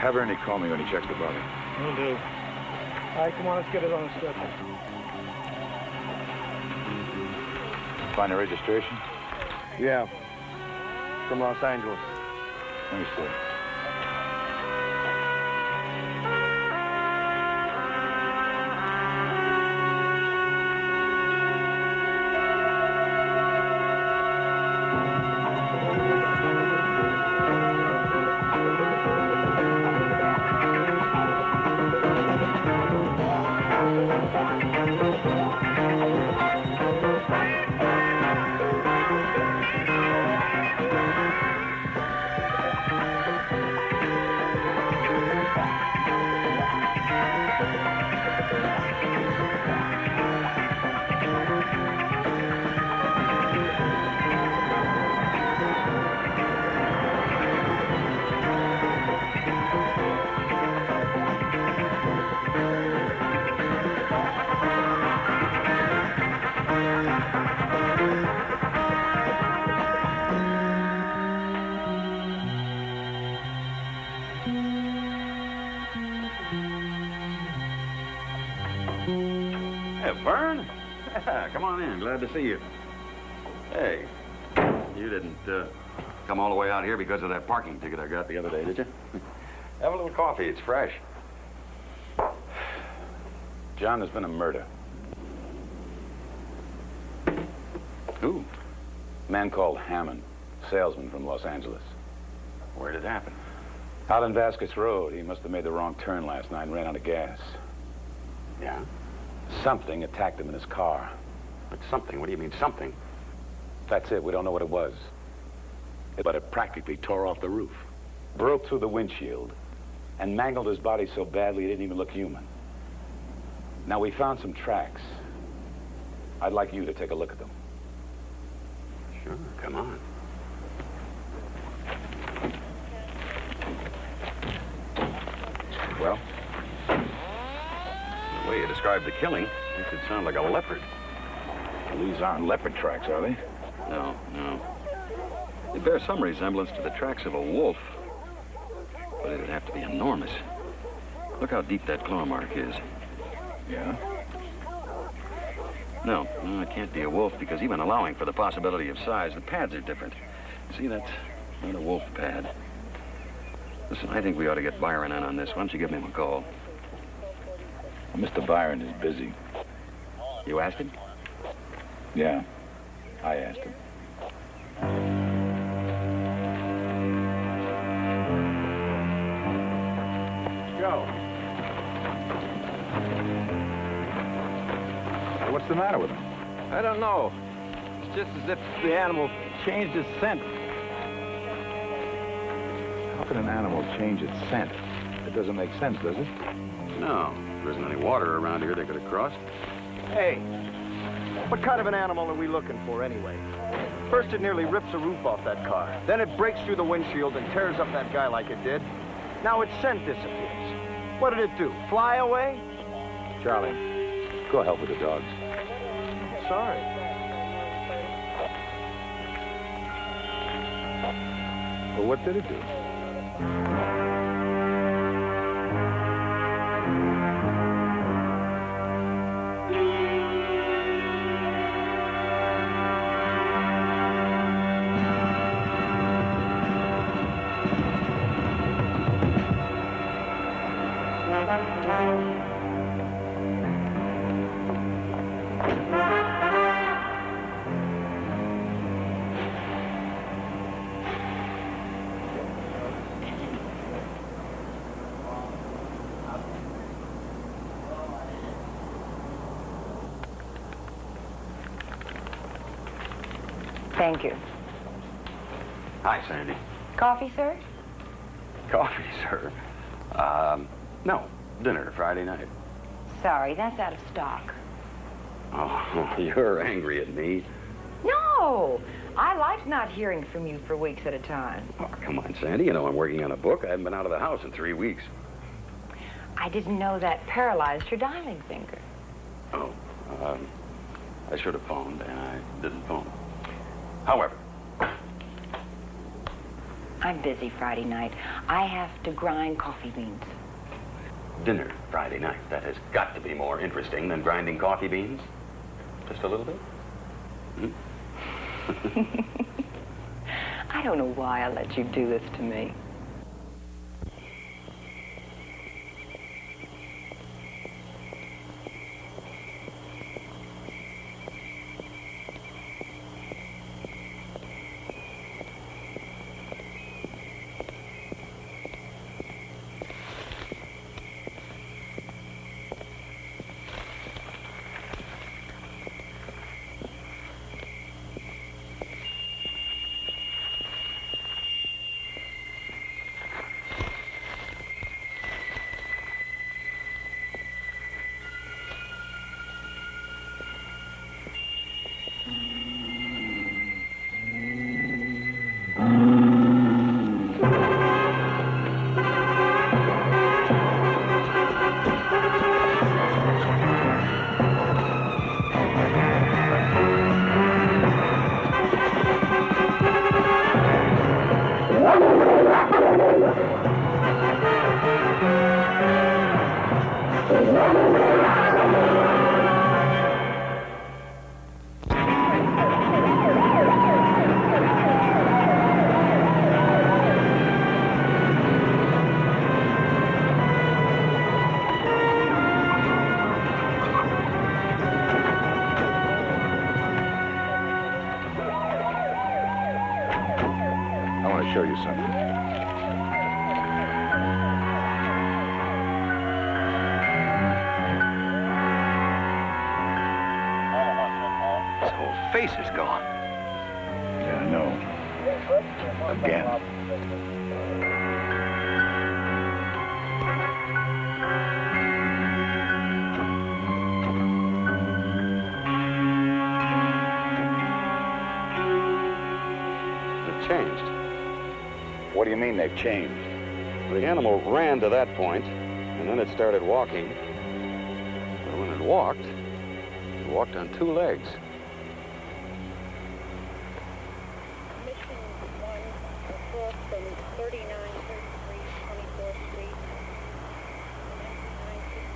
Have Ernie call me when he checks the body. Will do. All right, come on, let's get it on the stretcher. Find the registration? Yeah. From Los Angeles. Let me see. Vern? Come on in. Glad to see you. Hey, you didn't come all the way out here because of that parking ticket I got the other day, did you? Have a little coffee. It's fresh. John, there's been a murder. Who? A man called Hammond, salesman from Los Angeles. Where did it happen? Out on Vasquez Road. He must have made the wrong turn last night and ran out of gas. Yeah? Something attacked him in his car. But something? What do you mean, something? That's it. We don't know what it was. But it practically tore off the roof, broke through the windshield, and mangled his body so badly he didn't even look human. Now, we found some tracks. I'd like you to take a look at them. Sure, come on. Well? The way you described the killing, it could sound like a leopard. Well, these aren't leopard tracks, are they? No, no. They bear some resemblance to the tracks of a wolf, but it'd have to be enormous. Look how deep that claw mark is. Yeah? No, it can't be a wolf because even allowing for the possibility of size, the pads are different. See, that's not a wolf pad. Listen, I think we ought to get Byron in on this. Why don't you give him a call? Well, Mr. Byron is busy. You asked him? Yeah, I asked him. Joe. Hey, what's the matter with him? I don't know. It's just as if the animal changed its scent. How can an animal change its scent? It doesn't make sense, does it? No. There isn't any water around here they could have crossed. Hey, what kind of an animal are we looking for anyway? First it nearly rips the roof off that car. Then it breaks through the windshield and tears up that guy like it did. Now its scent disappears. What did it do? Fly away? Charlie, go help with the dogs. sorry. Well, what did it do? Thank you. Hi, Sandy. Coffee, sir? Coffee, sir. No. Dinner Friday night. Sorry, that's out of stock. Oh, you're angry at me. No! I liked not hearing from you for weeks at a time. Oh, come on, Sandy. You know I'm working on a book. I haven't been out of the house in 3 weeks. I didn't know that paralyzed your dialing finger. Oh, I should have phoned, and I didn't phone. However, I'm busy Friday night. I have to grind coffee beans. dinner Friday night. That has got to be more interesting than grinding coffee beans. Just a little bit. I don't know why I let you do this to me. I want to show you something. His whole face is gone. Yeah, I know. Again. It changed. What do you mean they've changed? The animal ran to that point, and then it started walking. But when it walked on two legs. Mission 1 across from 3933 24th Street.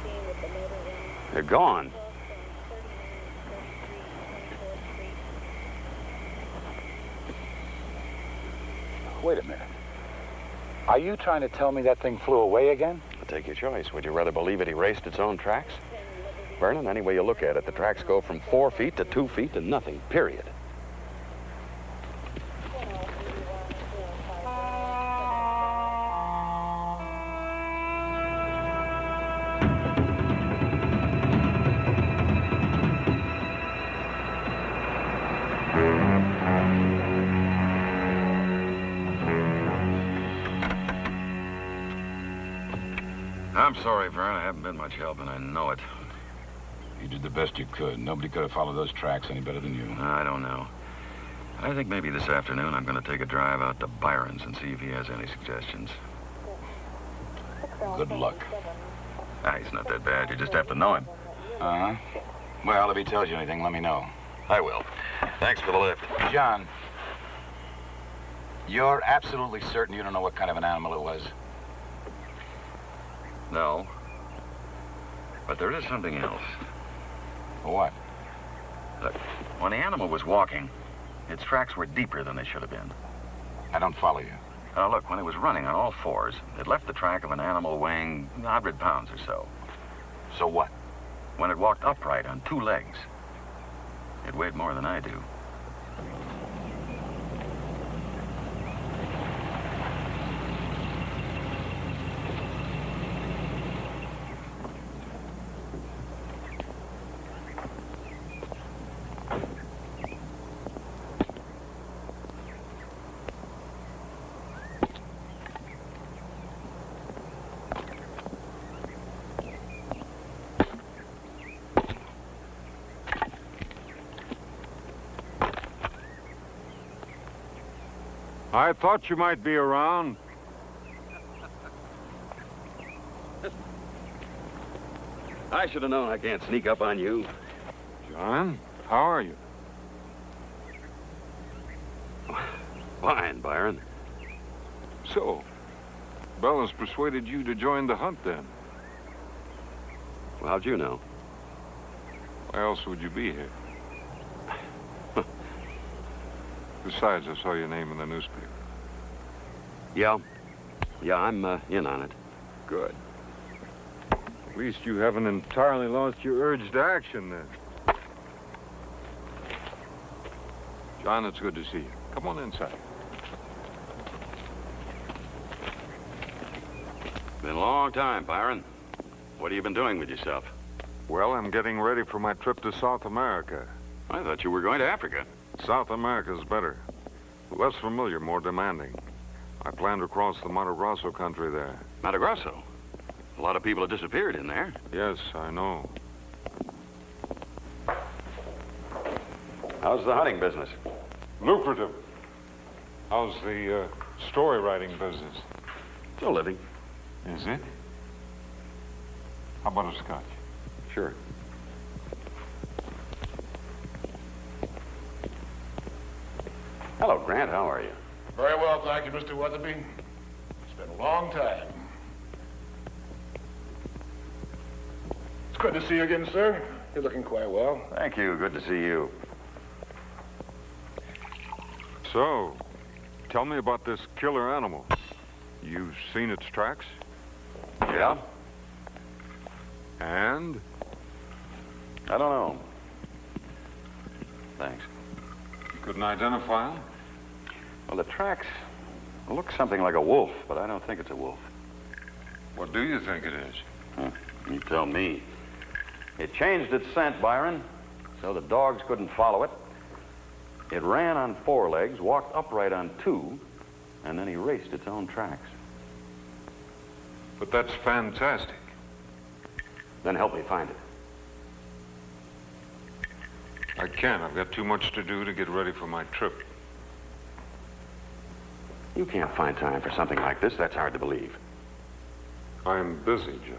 916 with the motor running. They're gone. Across from 3933 24th Street. Wait a minute. Are you trying to tell me that thing flew away again? Take your choice. Would you rather believe it erased its own tracks? Vernon, any way you look at it, the tracks go from 4 feet to 2 feet to nothing, period. I'm sorry, Vern. I haven't been much help, and I know it. You did the best you could. Nobody could have followed those tracks any better than you. I don't know. I think maybe this afternoon I'm going to take a drive out to Byron's and see if he has any suggestions. Good luck. He's not that bad. You just have to know him. Uh-huh. Well, if he tells you anything, let me know. I will. Thanks for the lift. John, you're absolutely certain you don't know what kind of an animal it was? No. But there is something else. What? Look, when the animal was walking, its tracks were deeper than they should have been. I don't follow you. Now, look, when it was running on all fours, it left the track of an animal weighing 100 pounds or so. So what? When it walked upright on 2 legs, it weighed more than I do. I thought you might be around. I should have known I can't sneak up on you. John, how are you? Fine, Byron. So, Bella's persuaded you to join the hunt then. Well, how'd you know? Why else would you be here? Besides, I saw your name in the newspaper. Yeah. Yeah, I'm in on it. Good. At least you haven't entirely lost your urge to action then. John, it's good to see you. Come on inside. Been a long time, Byron. What have you been doing with yourself? Well, I'm getting ready for my trip to South America. I thought you were going to Africa. South America's better. Less familiar, more demanding. I plan to cross the Mato Grosso country there. Mato Grosso? A lot of people have disappeared in there. Yes, I know. How's the hunting business? Lucrative. How's the story writing business? Still living. Is it? How about a scotch? Sure. Hello, Grant. How are you? Very well, thank you, Mr. Weatherby. It's been a long time. It's good to see you again, sir. You're looking quite well. Thank you. Good to see you. So, tell me about this killer animal. You've seen its tracks? Yeah? And? I don't know. Thanks. You couldn't identify him? Well, the tracks look something like a wolf, but I don't think it's a wolf. What do you think it is? You tell me. It changed its scent, Byron, so the dogs couldn't follow it. It ran on 4 legs, walked upright on 2, and then erased its own tracks. But that's fantastic. Then help me find it. I can't. I've got too much to do to get ready for my trip. You can't find time for something like this. That's hard to believe. I'm busy, John.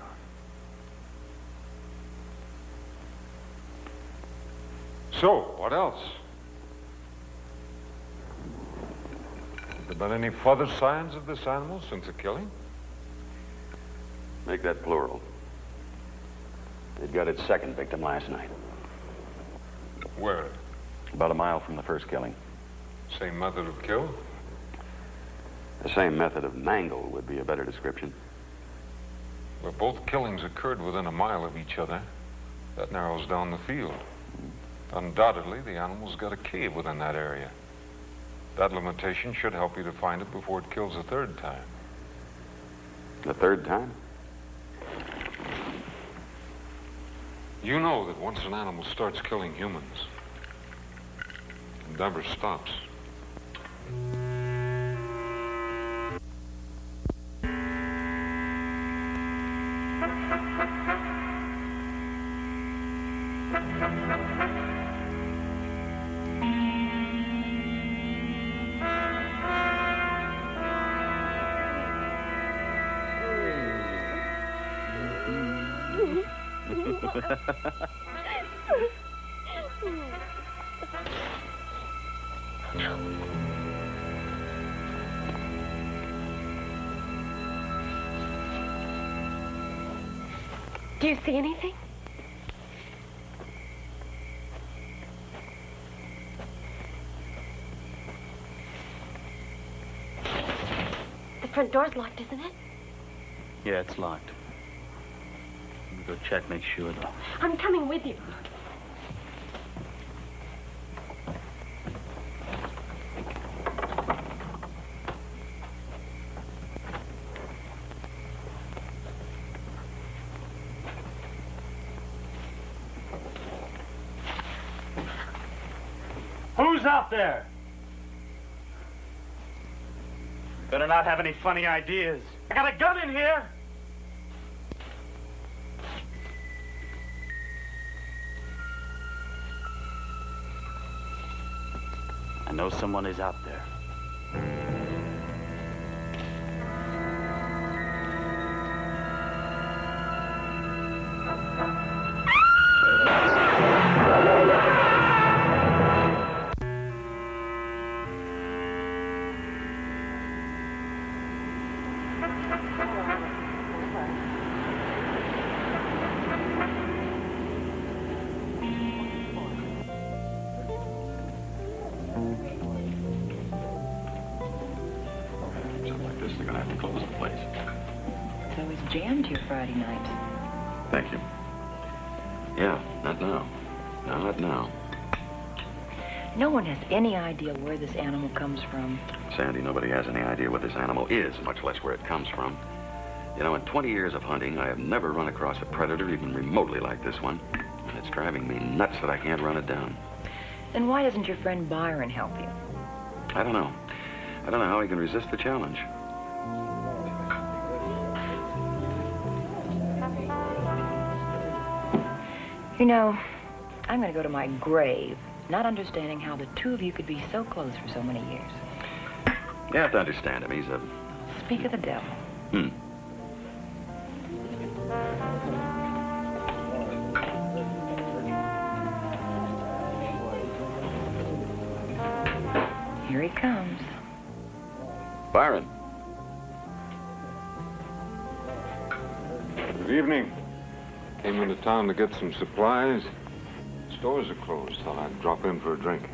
So, what else? Have there been any further signs of this animal since the killing? Make that plural. It got its second victim last night, Where? about a mile from the first killing. Same method of kill? The same method of mangle would be a better description. Well, both killings occurred within a mile of each other. That narrows down the field. Undoubtedly, the animal's got a cave within that area. That limitation should help you to find it before it kills a third time. The third time? You know that once an animal starts killing humans, it never stops. Do you see anything? The front door's locked, isn't it? Yeah, it's locked. Let me go check, make sure, though. I'm coming with you. Who's out there? Better not have any funny ideas. I got a gun in here. I know someone is out there. Something like this, they're gonna have to close the place. It's always jammed here Friday nights. Thank you. Yeah, not now. No, not now. No one has any idea where this animal comes from. Sandy, nobody has any idea what this animal is, much less where it comes from. You know, in 20 years of hunting, I have never run across a predator even remotely like this one. And it's driving me nuts that I can't run it down. Then why doesn't your friend Byron help you? I don't know. I don't know how he can resist the challenge. You know, I'm going to go to my grave, not understanding how the two of you could be so close for so many years. You have to understand him. He's a... Speak of the devil. Here he comes. Byron. Good evening. Came into town to get some supplies. Stores are closed. Thought I'd drop in for a drink.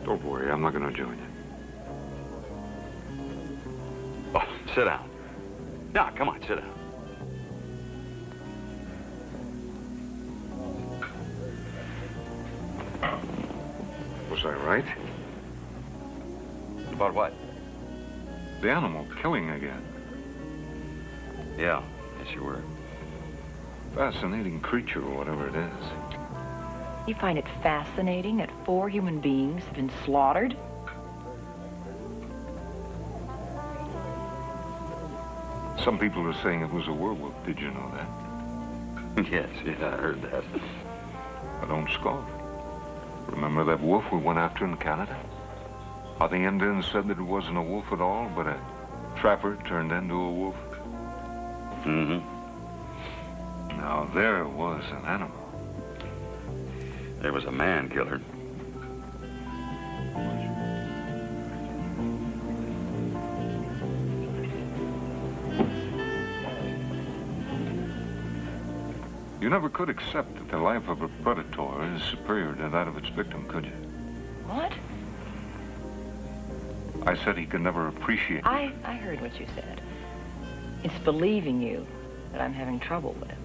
Don't worry, I'm not going to join you. Oh, sit down. No, come on, sit down. Was I right? About what? The animal killing again. Yeah, yes, you were. Fascinating creature or whatever it is. You find it fascinating that 4 human beings have been slaughtered? Some people are saying it was a werewolf. Did you know that? Yes, yeah, I heard that. I don't scoff. Remember that wolf we went after in Canada? How the Indians said that it wasn't a wolf at all, but a trapper turned into a wolf? Mm-hmm. Now, there was an animal. There was a man killer. You never could accept that the life of a predator is superior to that of its victim, could you? What? I said he could never appreciate... I heard what you said. It's believing you that I'm having trouble with.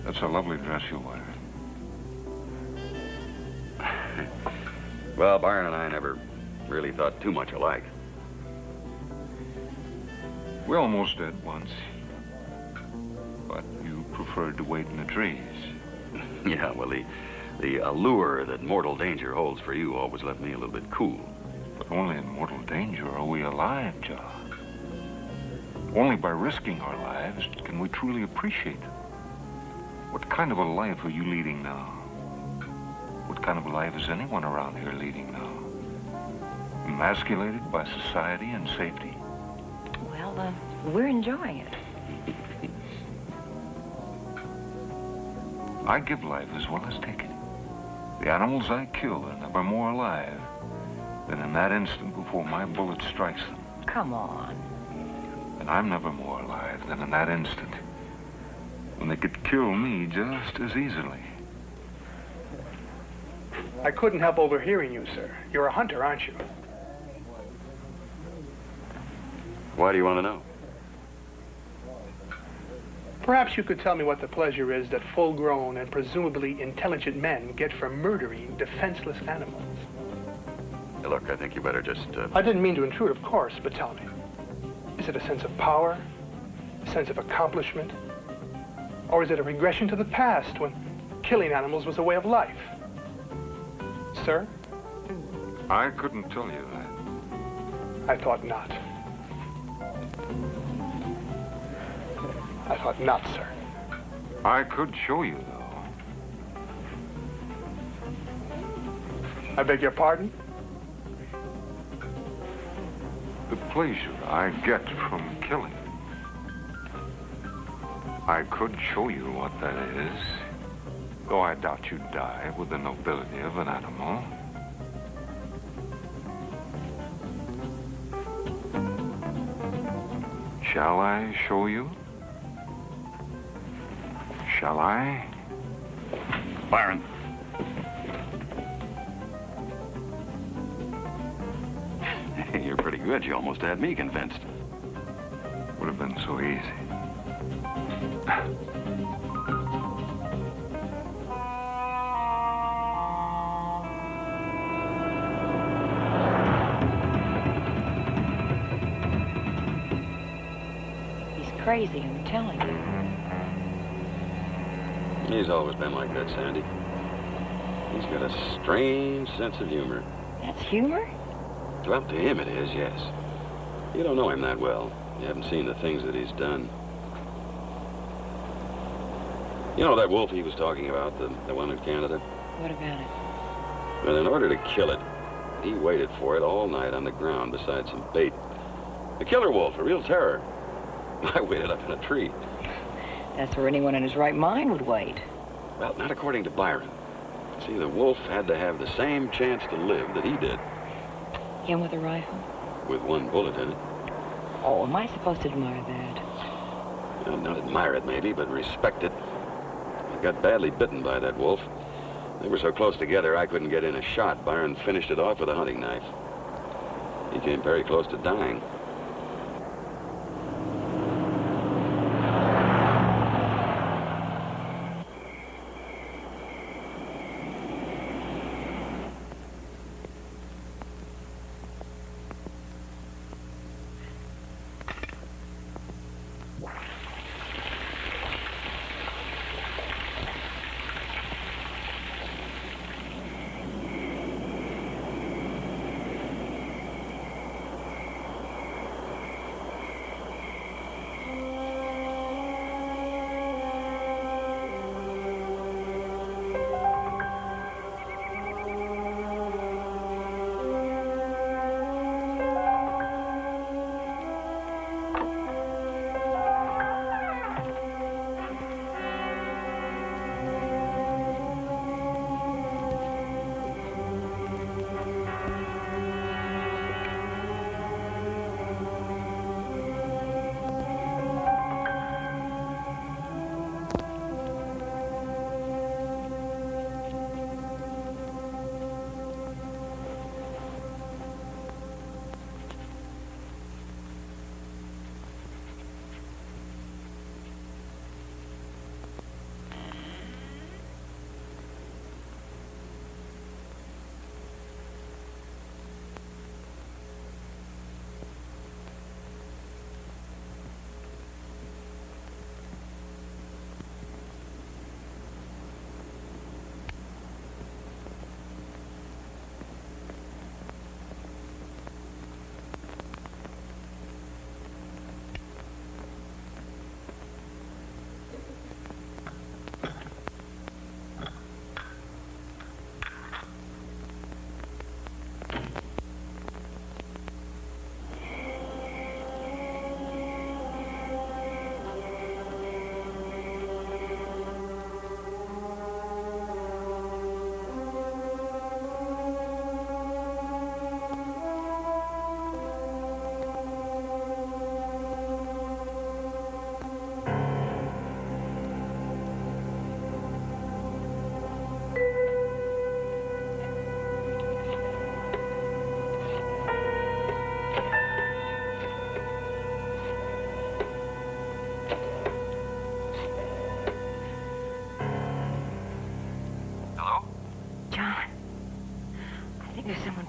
That's a lovely dress you wear. Well, Byron and I never really thought too much alike. We almost did once. But you preferred to wait in the trees. Yeah, well, the allure that mortal danger holds for you always left me a little bit cool. But only in mortal danger are we alive, John. Only by risking our lives can we truly appreciate them. What kind of a life are you leading now? What kind of a life is anyone around here leading now? Emasculated by society and safety? Well, we're enjoying it. I give life as well as take it. The animals I kill are never more alive than in that instant before my bullet strikes them. Come on. And I'm never more alive than in that instant when they could kill me just as easily. I couldn't help overhearing you, sir. You're a hunter, aren't you? Why do you want to know? Perhaps you could tell me what the pleasure is that full-grown and presumably intelligent men get from murdering defenseless animals. Hey, look, I think you better just... I didn't mean to intrude, of course, but tell me. Is it a sense of power? A sense of accomplishment? Or is it a regression to the past when killing animals was a way of life? Sir? I couldn't tell you that. I thought not. I thought not, sir. I could show you, though. I beg your pardon? The pleasure I get from killing. I could show you what that is, though I doubt you'd die with the nobility of an animal. Shall I show you? Shall I? Byron. Hey, you're pretty good. You almost had me convinced. Would have been so easy. He's crazy, I'm telling you. He's always been like that, Sandy. He's got a strange sense of humor. That's humor? Well, to him it is, yes. You don't know him that well. You haven't seen the things that he's done. You know that wolf he was talking about, the one in Canada? What about it? Well, in order to kill it, he waited for it all night on the ground beside some bait. A killer wolf, a real terror. I waited up in a tree. That's where anyone in his right mind would wait. Well, not according to Byron. See, the wolf had to have the same chance to live that he did, Him with a rifle? with one bullet in it. Oh, am I supposed to admire that? Well, not admire it, maybe, but respect it. I got badly bitten by that wolf. They were so close together, I couldn't get in a shot. Byron finished it off with a hunting knife. He came very close to dying.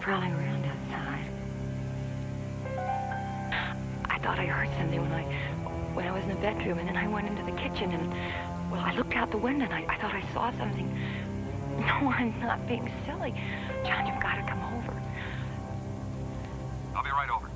prowling around outside. I thought I heard something when I was in the bedroom, and then I went into the kitchen, and, well, I looked out the window, and I thought I saw something. No, I'm not being silly. John, you've got to come over. I'll be right over.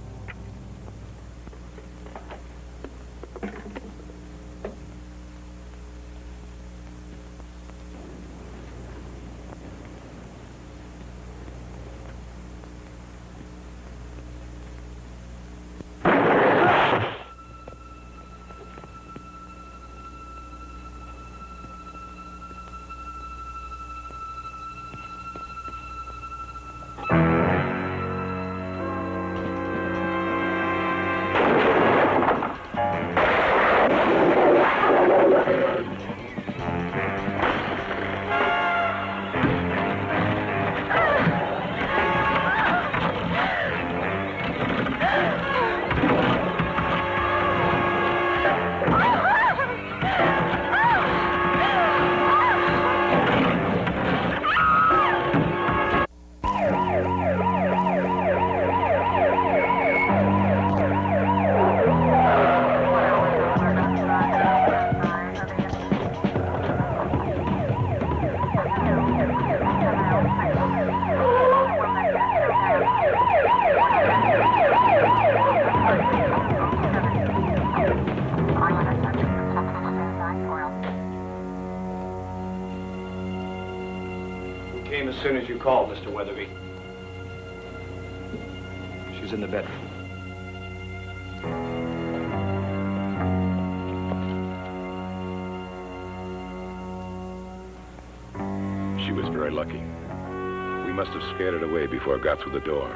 Came as soon as you called, Mr. Weatherby. She's in the bedroom. She was very lucky. We must have scared it away before it got through the door.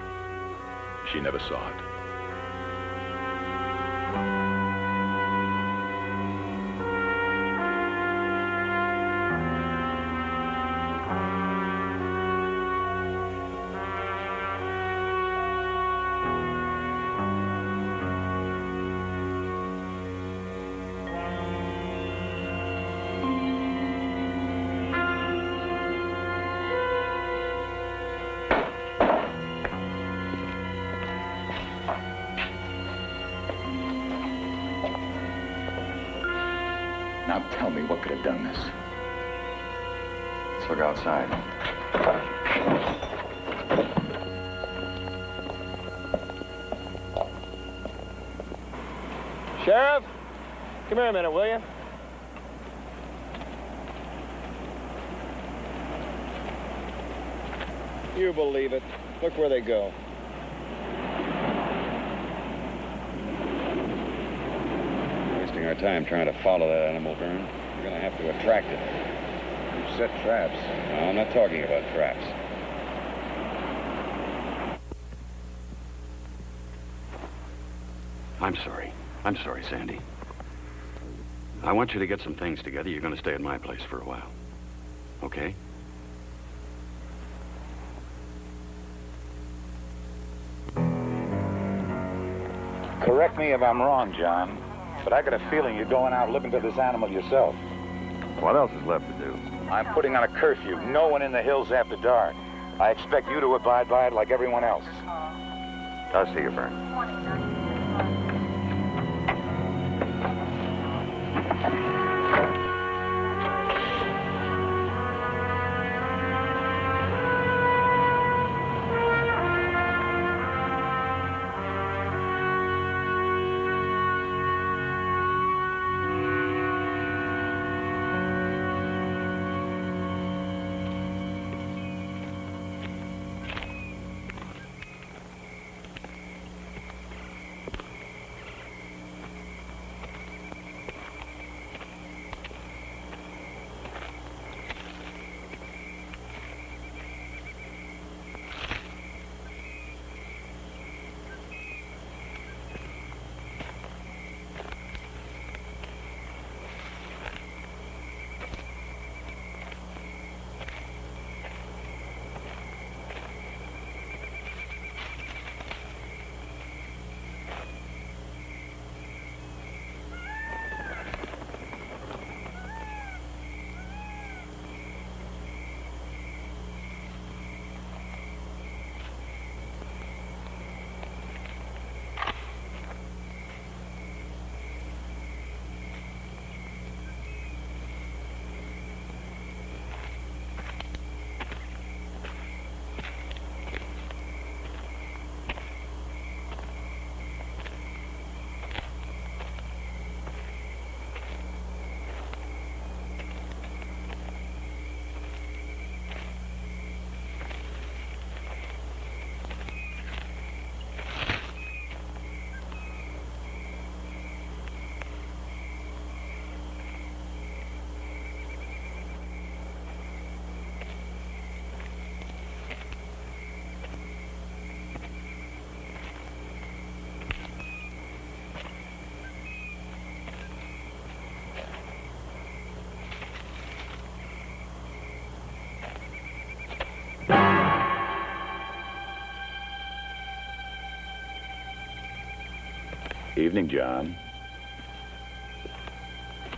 She never saw it. Now tell me what could have done this. Let's look outside. Sheriff, come here a minute, will you? You believe it. Look where they go. Wasting our time trying to follow that animal, Vern. We're going to have to attract it. You've set traps. No, I'm not talking about traps. I'm sorry. I'm sorry, Sandy. I want you to get some things together. You're going to stay at my place for a while. Okay? Correct me if I'm wrong, John, but I got a feeling you're going out looking for this animal yourself. What else is left to do? I'm putting on a curfew. No one in the hills after dark. I expect you to abide by it like everyone else. I'll see you, Vern. Evening, John.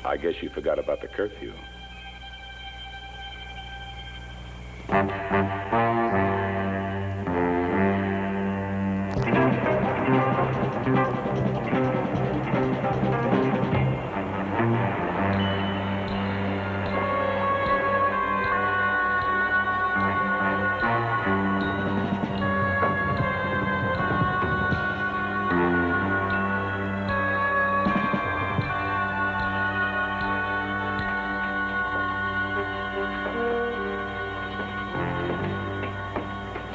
I guess you forgot about the curfew.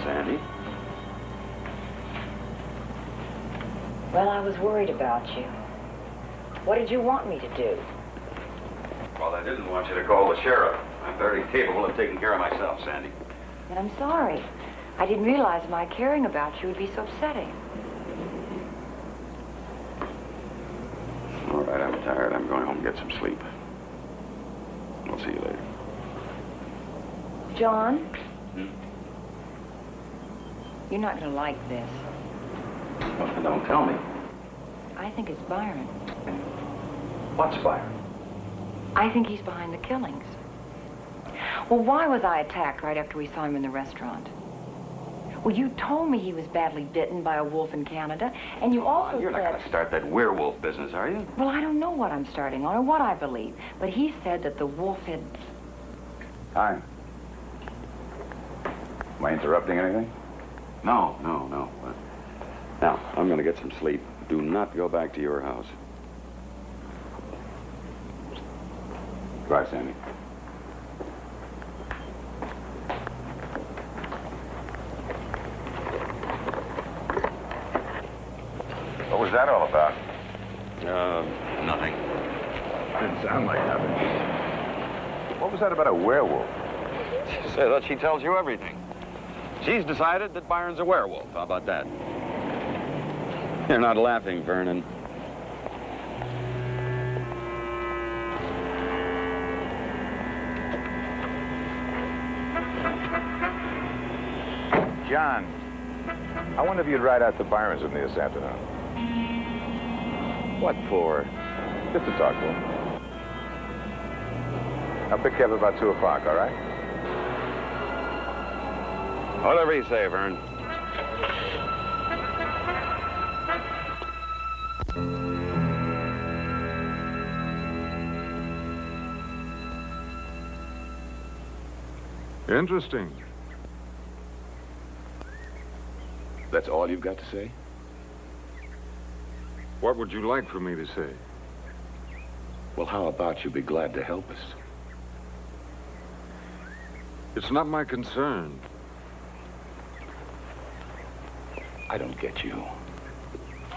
Sandy? Well, I was worried about you. What did you want me to do? Well, I didn't want you to call the sheriff. I'm very capable of taking care of myself, Sandy. And I'm sorry. I didn't realize my caring about you would be so upsetting. All right, I'm tired. I'm going home and get some sleep. I'll see you later. John? You're not going to like this. Well, don't tell me. I think it's Byron. What's Byron? I think he's behind the killings. Well, why was I attacked right after we saw him in the restaurant? Well, you told me he was badly bitten by a wolf in Canada, and you also You're not said... going to start that werewolf business, are you? Well, I don't know what I'm starting on or what I believe, but he said that the wolf had... Hi. Am I interrupting anything? No. Now, I'm going to get some sleep. Do not go back to your house. Right, Sandy. What was that all about? Nothing. Didn't sound like nothing. What was that about a werewolf? Say that she tells you everything. She's decided that Byron's a werewolf. How about that? You're not laughing, Vernon. John, I wonder if you'd ride out to Byron's with me this afternoon. What for? Just to talk to him. I'll pick you up about 2 o'clock, all right? Whatever you say, Vern. Interesting. That's all you've got to say? What would you like for me to say? Well, how about you be glad to help us? It's not my concern. I don't get you.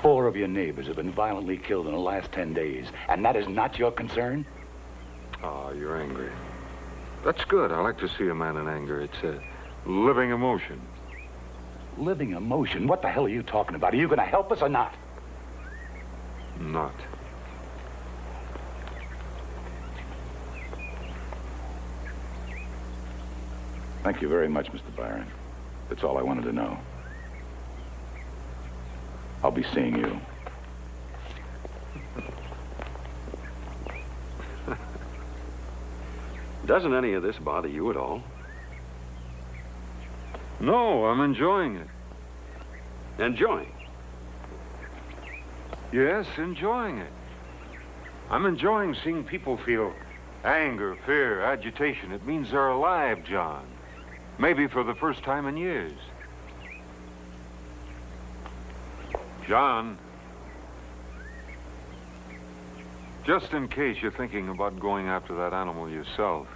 4 of your neighbors have been violently killed in the last 10 days, and that is not your concern? Oh, you're angry. That's good. I like to see a man in anger. It's a living emotion. Living emotion? What the hell are you talking about? Are you going to help us or not? Not. Thank you very much, Mr. Byron. That's all I wanted to know. I'll be seeing you. Doesn't any of this bother you at all? No, I'm enjoying it. Enjoying? Yes, enjoying it. I'm enjoying seeing people feel anger, fear, agitation. It means they're alive, John. Maybe for the first time in years. John, just in case you're thinking about going after that animal yourself,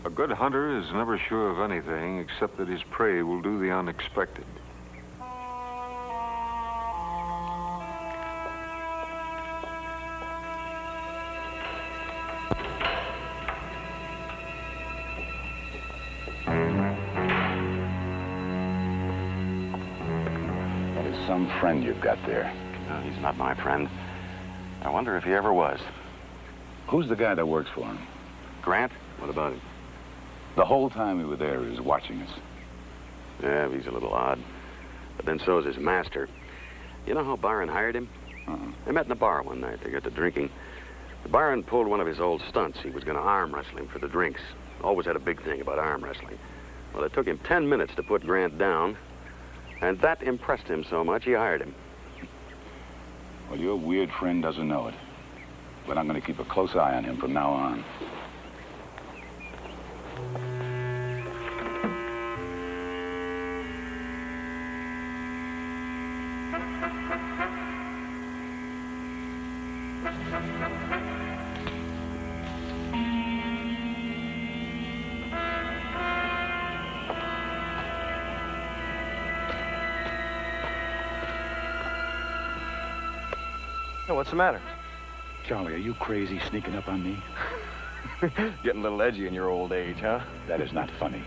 a good hunter is never sure of anything except that his prey will do the unexpected. That is some friend you've got there. No, he's not my friend. I wonder if he ever was. Who's the guy that works for him? Grant? What about him? The whole time we were there, he was watching us. Yeah, he's a little odd. But then so is his master. You know how Byron hired him? Uh-uh. They met in a bar one night. They got to drinking. Byron pulled one of his old stunts. He was going to arm wrestle him for the drinks. Always had a big thing about arm wrestling. Well, it took him 10 minutes to put Grant down, and that impressed him so much he hired him. Well, your weird friend doesn't know it. But I'm going to keep a close eye on him from now on. Hey, what's the matter? Charlie, are you crazy sneaking up on me? Getting a little edgy in your old age, huh? That is not funny.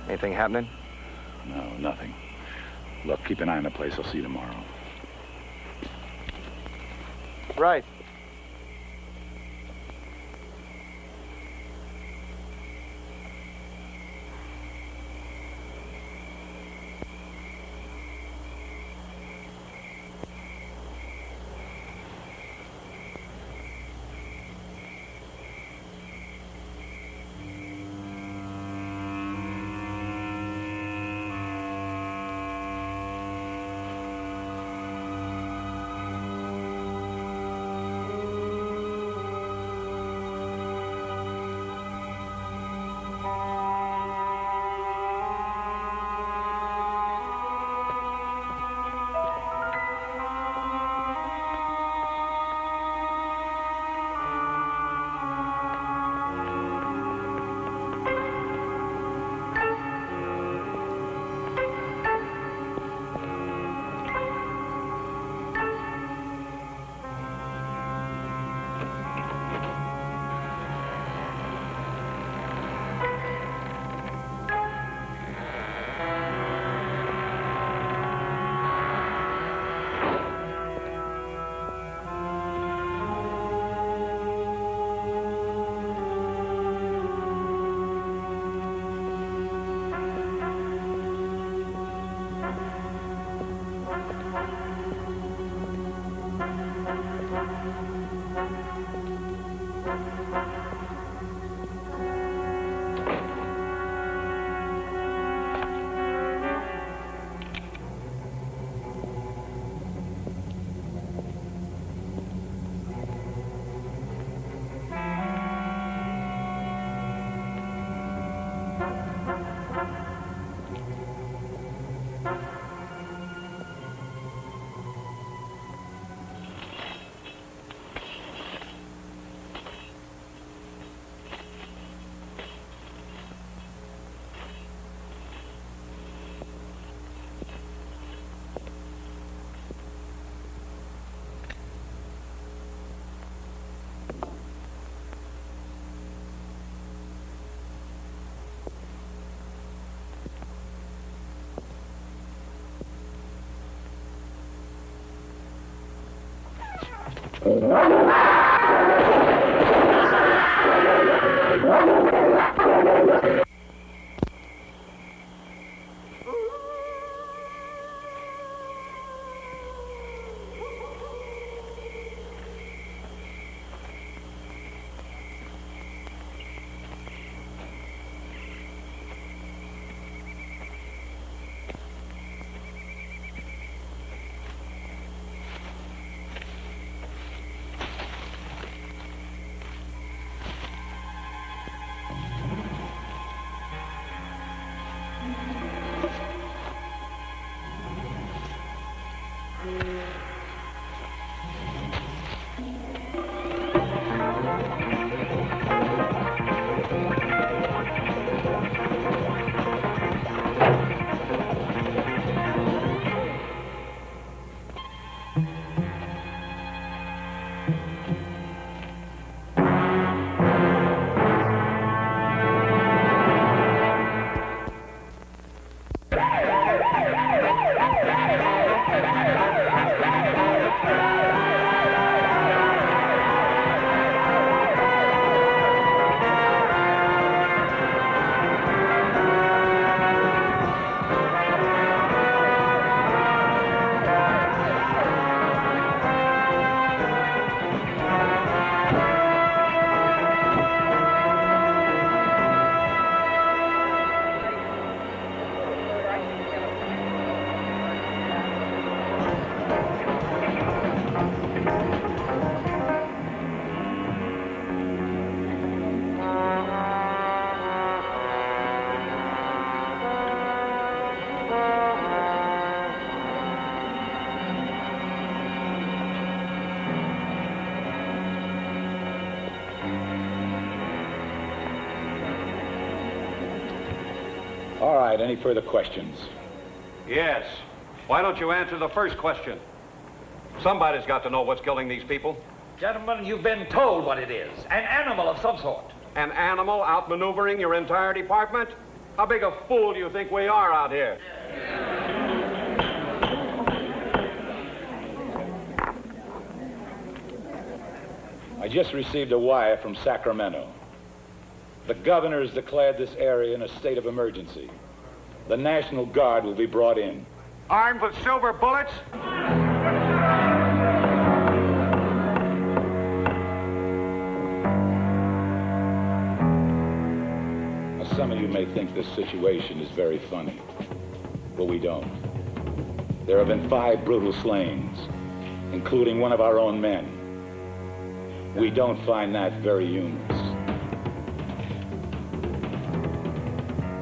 Anything happening? No, nothing. Look, keep an eye on the place. I'll see you tomorrow. Right. All right, any further questions? Yes. Why don't you answer the first question? Somebody's got to know what's killing these people. Gentlemen, you've been told what it is. An animal of some sort. An animal outmaneuvering your entire department? How big a fool do you think we are out here? I just received a wire from Sacramento. The governor has declared this area in a state of emergency. The National Guard will be brought in. Armed with silver bullets? Now, some of you may think this situation is very funny, but we don't. There have been 5 brutal slayings, including one of our own men. We don't find that very humorous.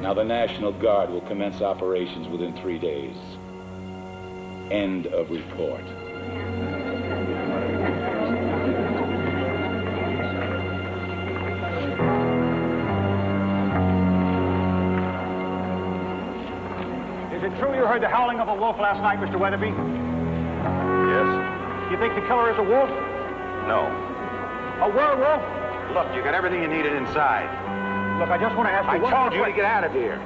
Now, the National Guard will commence operations within 3 days. End of report. Is it true you heard the howling of a wolf last night, Mr. Weatherby? Yes? You think the killer is a wolf? No. A werewolf? Look, you got everything you needed inside. Look, I just want to ask you I one told more you to get out of here.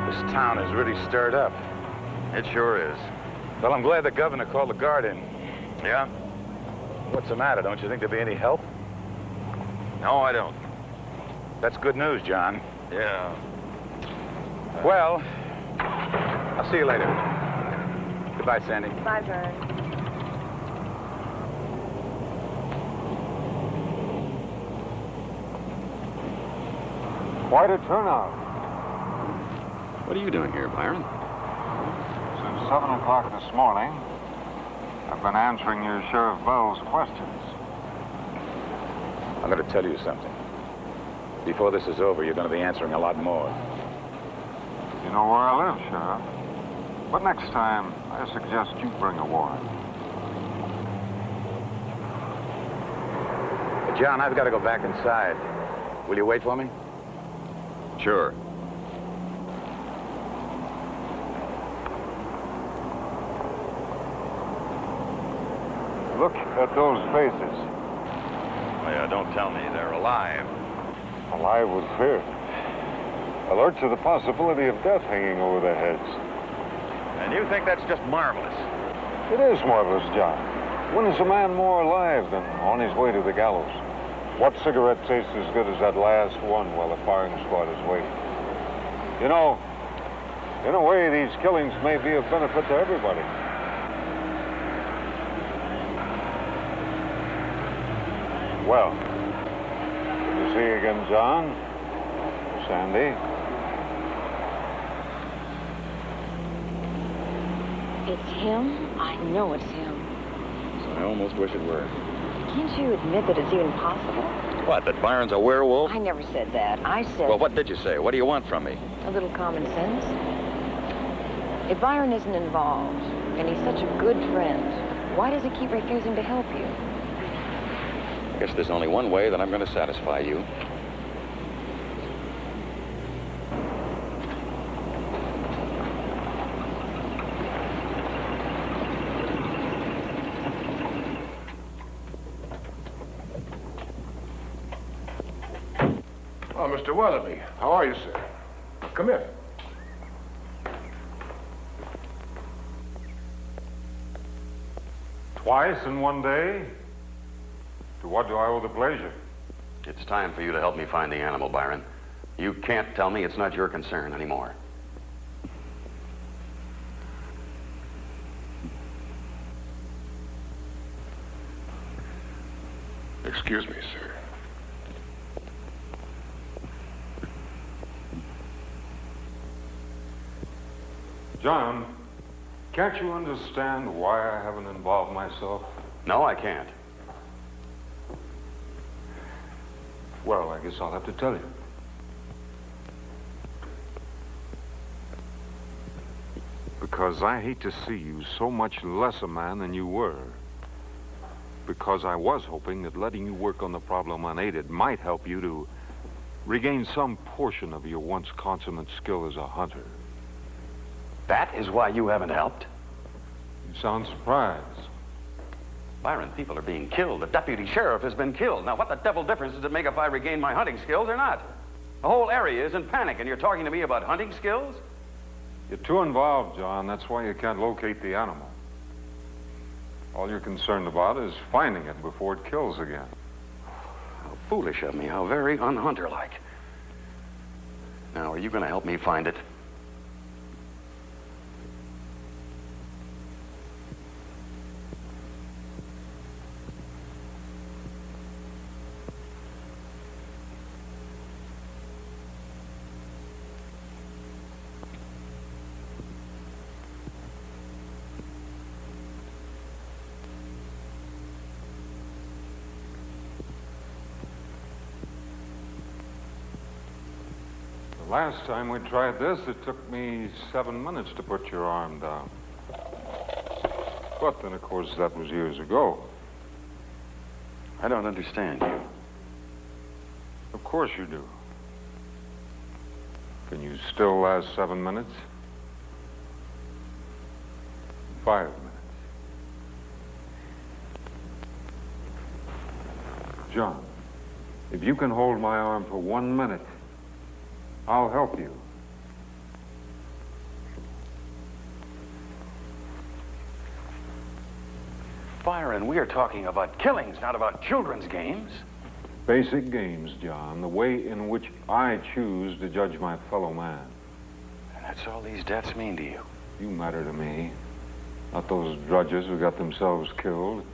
This town is really stirred up. It sure is. Well, I'm glad the governor called the guard in. Yeah? What's the matter? Don't you think there'll be any help? No, I don't. That's good news, John. Yeah. Well, I'll see you later. Goodbye, Sandy. Bye, Vern. Quite a turnout. What are you doing here, Byron? Since 7 o'clock this morning, I've been answering your Sheriff Bell's questions. I'm going to tell you something. Before this is over, you're going to be answering a lot more. You know where I live, Sheriff. But next time, I suggest you bring a warrant. John, I've got to go back inside. Will you wait for me? Sure. Look at those faces. Oh, yeah, don't tell me they're alive. Alive with fear. Alert to the possibility of death hanging over their heads. And you think that's just marvelous? It is marvelous, John. When is a man more alive than on his way to the gallows? What cigarette tastes as good as that last one while the firing squad is waiting? You know, in a way, these killings may be of benefit to everybody. Well, good to see you again, John. Sandy. It's him? I know it's him. I almost wish it were. Can't you admit that it's even possible? What, that Byron's a werewolf? I never said that. I said... Well, what did you say? What do you want from me? A little common sense. If Byron isn't involved, and he's such a good friend, why does he keep refusing to help you? I guess there's only one way that I'm going to satisfy you. Oh, Mr. Weatherby, how are you, sir? Come in. Twice in one day? To what do I owe the pleasure? It's time for you to help me find the animal, Byron. You can't tell me it's not your concern anymore. Excuse me, sir. John, can't you understand why I haven't involved myself? No, I can't. Well, I guess I'll have to tell you. Because I hate to see you so much less a man than you were. Because I was hoping that letting you work on the problem unaided might help you to regain some portion of your once consummate skill as a hunter. That is why you haven't helped? You sound surprised. Byron, people are being killed. The deputy sheriff has been killed. Now, what the devil difference does it make if I regain my hunting skills or not? The whole area is in panic, and you're talking to me about hunting skills? You're too involved, John. That's why you can't locate the animal. All you're concerned about is finding it before it kills again. How foolish of me. How very unhunter-like. Now, are you going to help me find it? The last time we tried this, it took me 7 minutes to put your arm down. But then, of course, that was years ago. I don't understand you. Of course you do. Can you still last 7 minutes? 5 minutes. John, if you can hold my arm for 1 minute, I'll help you. Byron, we are talking about killings, not about children's games. Basic games, John. The way in which I choose to judge my fellow man. And that's all these deaths mean to you. You matter to me. Not those drudges who got themselves killed.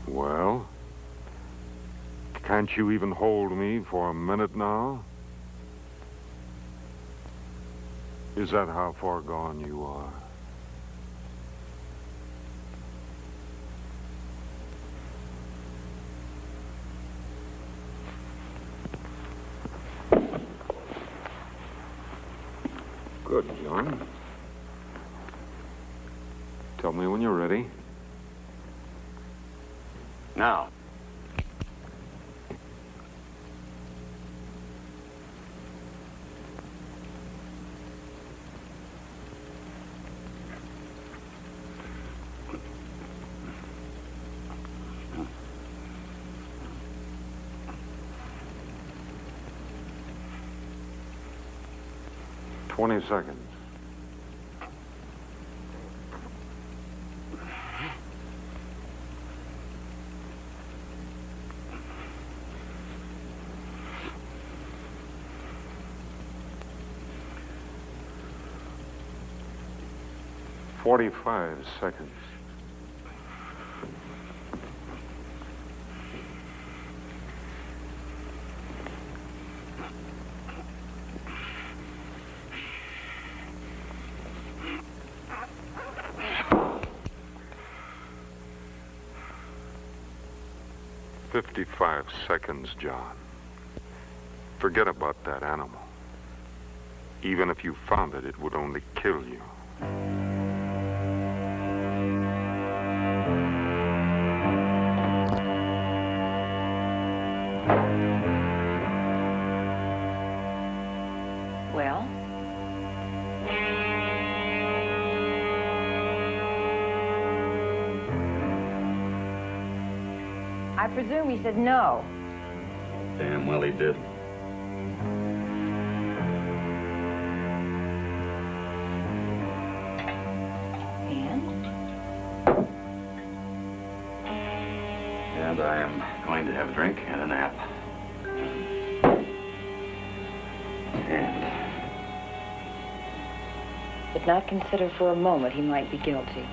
Well? Can't you even hold me for a minute now? Is that how far gone you are? Good, John. Tell me when you're ready. Now. Seconds. "45 seconds. "55 seconds, John. Forget about that animal. Even if you found it, it would only kill you. Well? I presume he said no. Damn well he did. And I am going to have a drink and a nap. And Did not consider for a moment he might be guilty.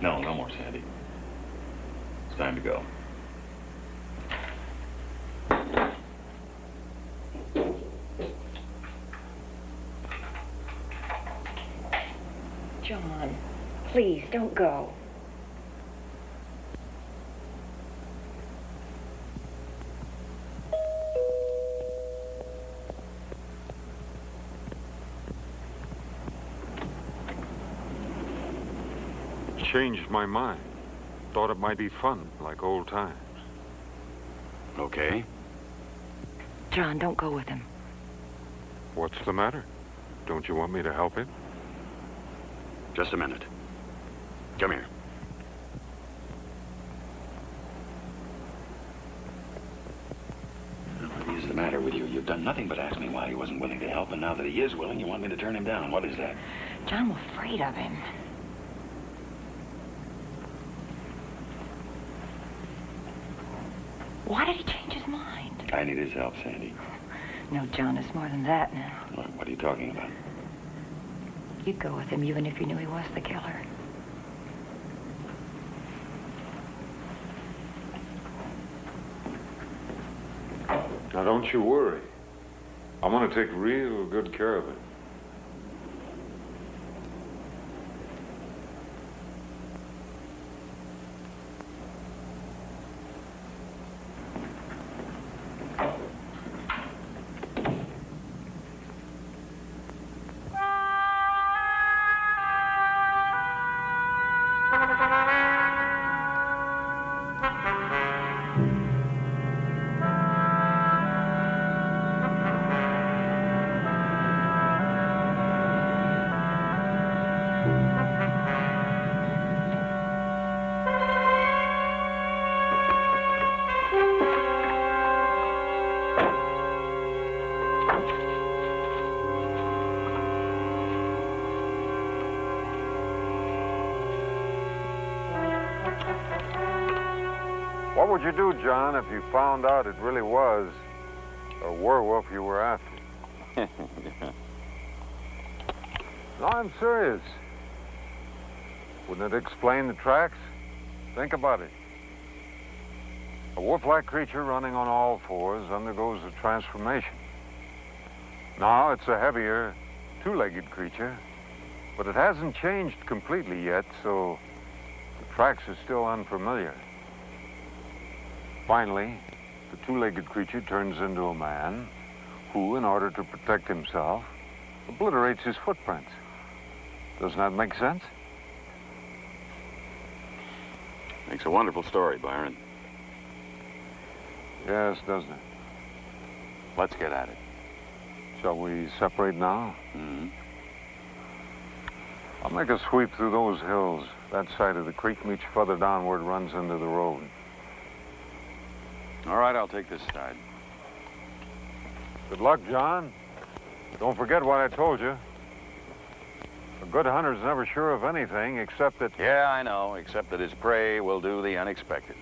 no, no more, Sandy. It's time to go. please, don't go. Changed my mind. Thought it might be fun, like old times. Okay. John, don't go with him. What's the matter? Don't you want me to help him? Just a minute. Come here. What is the matter with you? You've done nothing but ask me why he wasn't willing to help, and now that he is willing, you want me to turn him down. What is that? John, I'm afraid of him. Why did he change his mind? I need his help, Sandy. No, John, it's more than that now. What are you talking about? You'd go with him even if you knew he was the killer. Now, don't you worry. I'm going to take real good care of him. What would you do, John, if you found out it really was a werewolf you were after? No, I'm serious. Wouldn't it explain the tracks? Think about it. A wolf-like creature running on all fours undergoes a transformation. Now it's a heavier, two-legged creature, but it hasn't changed completely yet, so the tracks are still unfamiliar. Finally, the two-legged creature turns into a man who, in order to protect himself, obliterates his footprints. Doesn't that make sense? Makes a wonderful story, Byron. Yes, doesn't it? Let's get at it. Shall we separate now? Mm-hmm. I'll make a sweep through those hills. That side of the creek meets further downward, runs into the road. All right, I'll take this side. Good luck, John. Don't forget what I told you. A good hunter's never sure of anything except that... Yeah, I know, except that his prey will do the unexpected.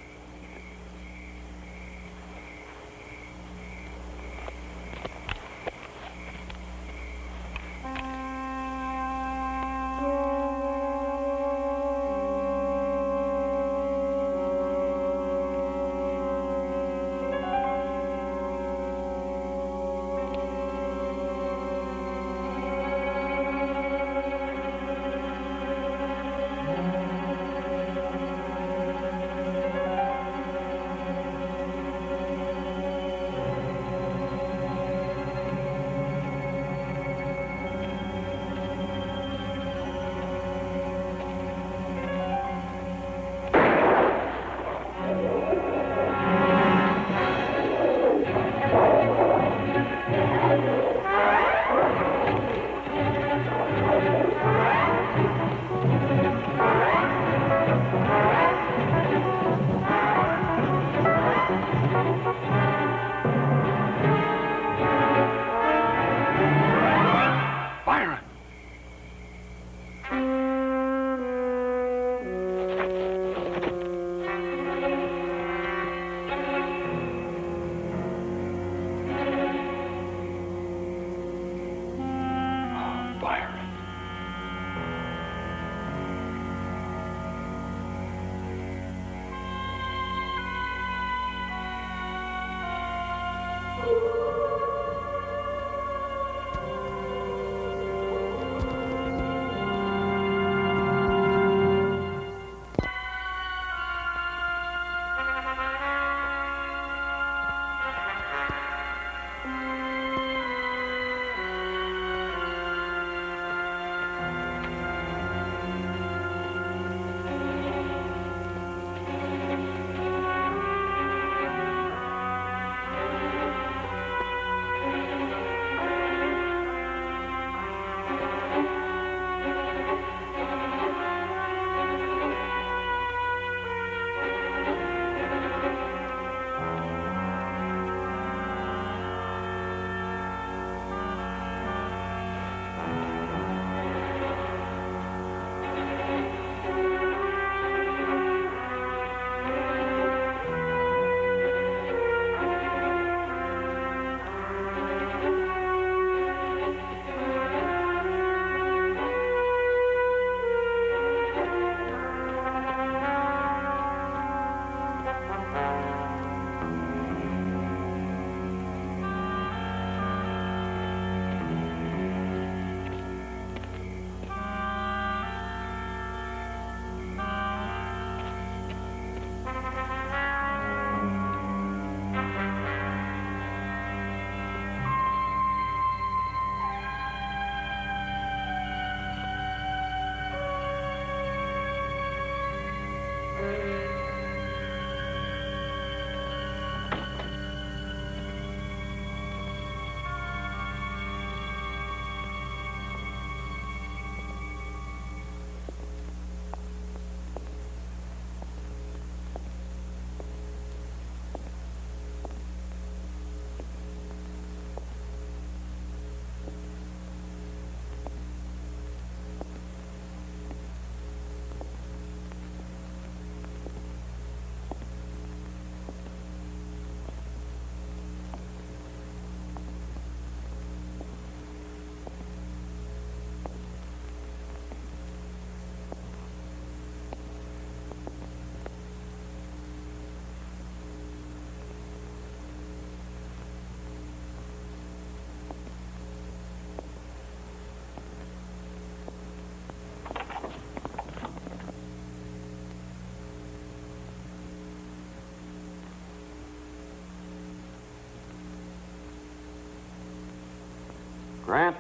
Grant?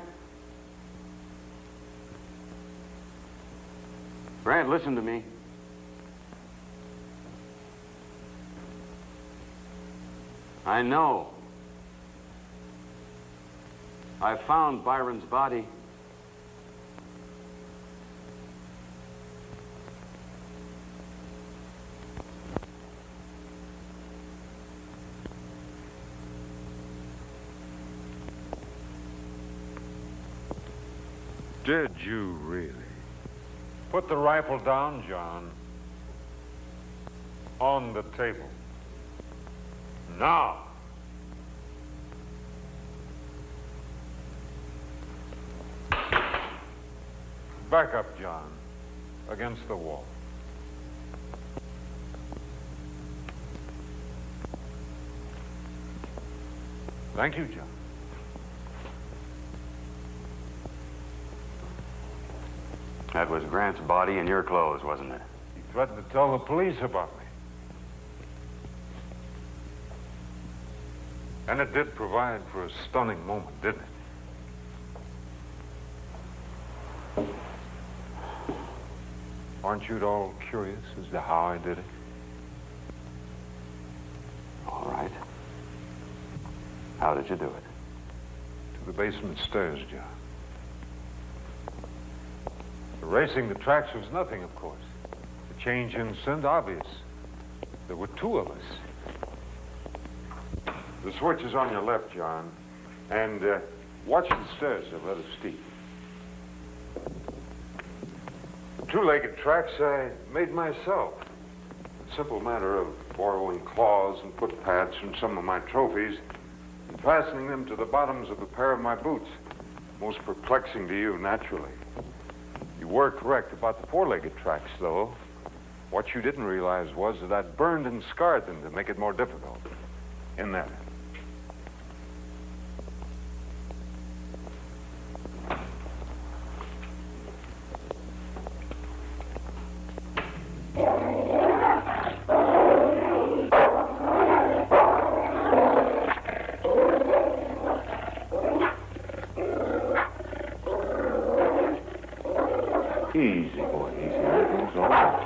Grant, listen to me. I know. I found Byron's body. Did you really? Put the rifle down, John. On the table. Now. Back up, John. Against the wall. Thank you, John. That was Grant's body in your clothes, wasn't it? He threatened to tell the police about me. And it did provide for a stunning moment, didn't it? Aren't you at all curious as to how I did it? All right. How did you do it? To the basement stairs, John. Erasing the tracks was nothing, of course. The change in scent, obvious. There were two of us. The switch is on your left, John. And watch the stairs, they're rather steep. The two-legged tracks I made myself. A simple matter of borrowing claws and footpads from some of my trophies and fastening them to the bottoms of a pair of my boots. Most perplexing to you, naturally. You were correct about the four-legged tracks, though. What you didn't realize was that I'd burned and scarred them to make it more difficult. In that. Easy, boy, easy. Everything's all right.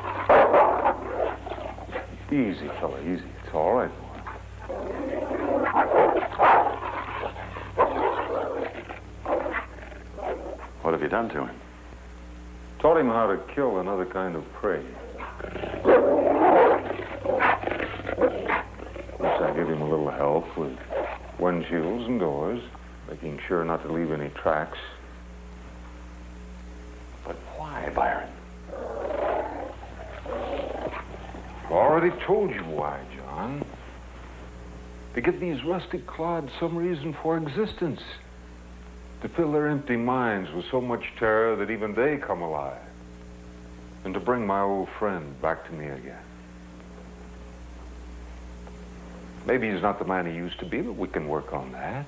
Easy, fella, easy. It's all right, boy. What have you done to him? Taught him how to kill another kind of prey. Of course, I give him a little help with windshields and doors, making sure not to leave any tracks. But why, Byron? I've already told you why, John. To give these rusty clods some reason for existence. To fill their empty minds with so much terror that even they come alive. And to bring my old friend back to me again. Maybe he's not the man he used to be, but we can work on that.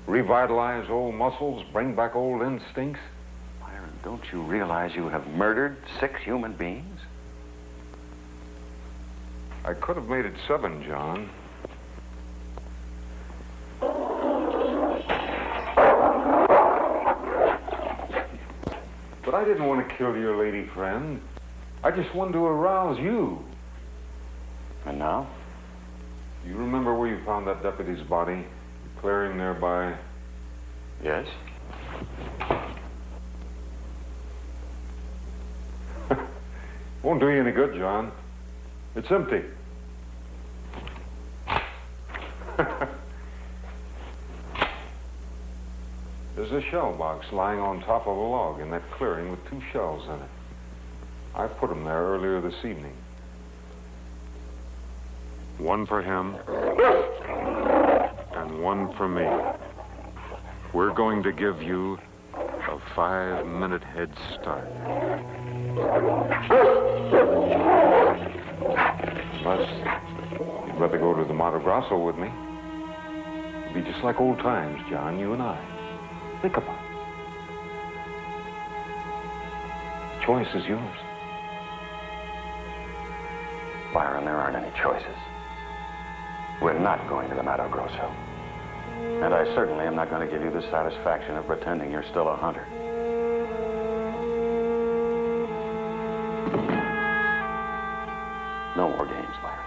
Revitalize old muscles, bring back old instincts. Byron, don't you realize you have murdered 6 human beings? I could have made it 7, John. But I didn't want to kill your lady friend. I just wanted to arouse you. And now? You remember where you found that deputy's body? The clearing nearby? Yes. Won't do you any good, John. It's empty. There's a shell box lying on top of a log in that clearing with 2 shells in it. I put them there earlier this evening. One for him, and one for me. We're going to give you a 5-minute head start. Unless you'd rather go to the Mato Grosso with me. It'd be just like old times, John, you and I. Think about it. The choice is yours. Byron, there aren't any choices. We're not going to the Mato Grosso. And I certainly am not going to give you the satisfaction of pretending you're still a hunter. No more games, Byron.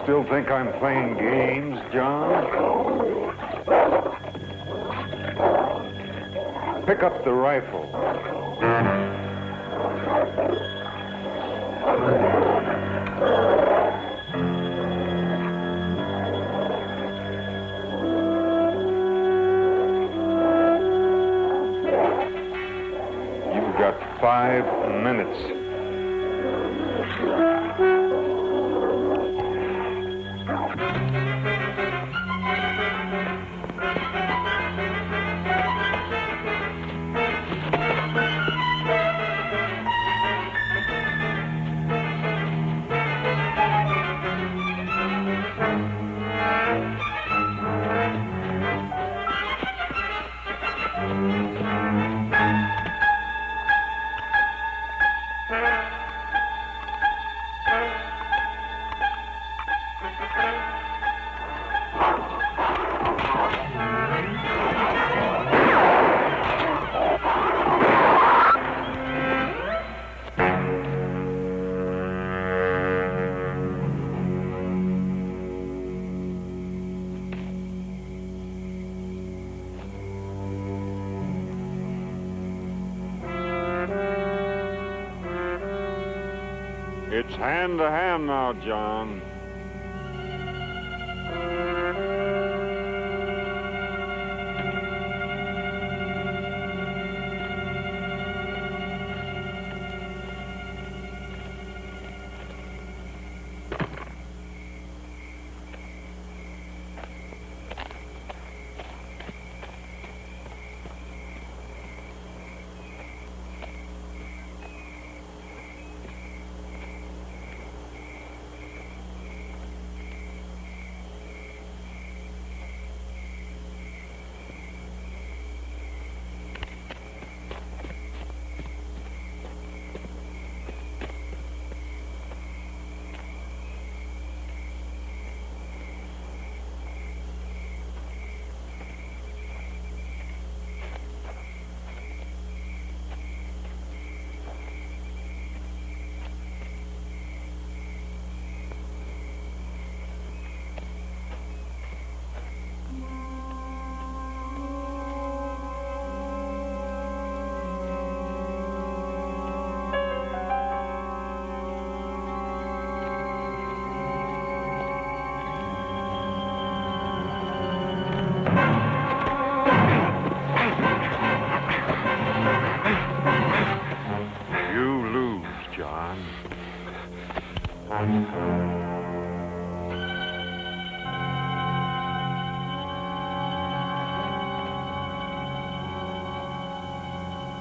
Still think I'm playing games, John? Pick up the rifle. You've got 5 minutes. It's hand to hand now, John.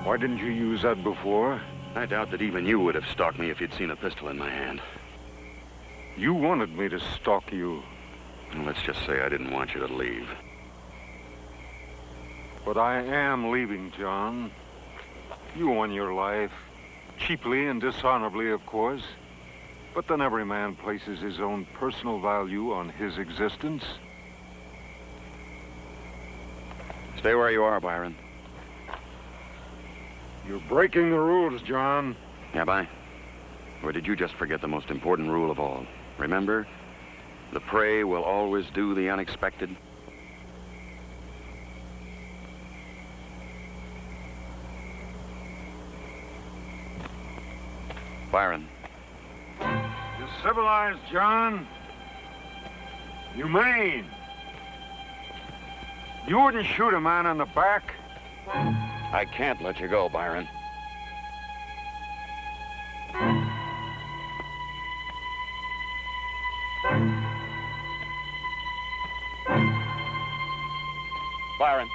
Why didn't you use that before? I doubt that even you would have stalked me if you'd seen a pistol in my hand. You wanted me to stalk you. Well, let's just say I didn't want you to leave. But I am leaving, John. You won your life. Cheaply and dishonorably, of course. But then every man places his own personal value on his existence. Stay where you are, Byron. You're breaking the rules, John. Am I? Or did you just forget the most important rule of all? Remember, the prey will always do the unexpected. Byron. You're civilized, John. Humane. You wouldn't shoot a man in the back. I can't let you go, Byron. Byron.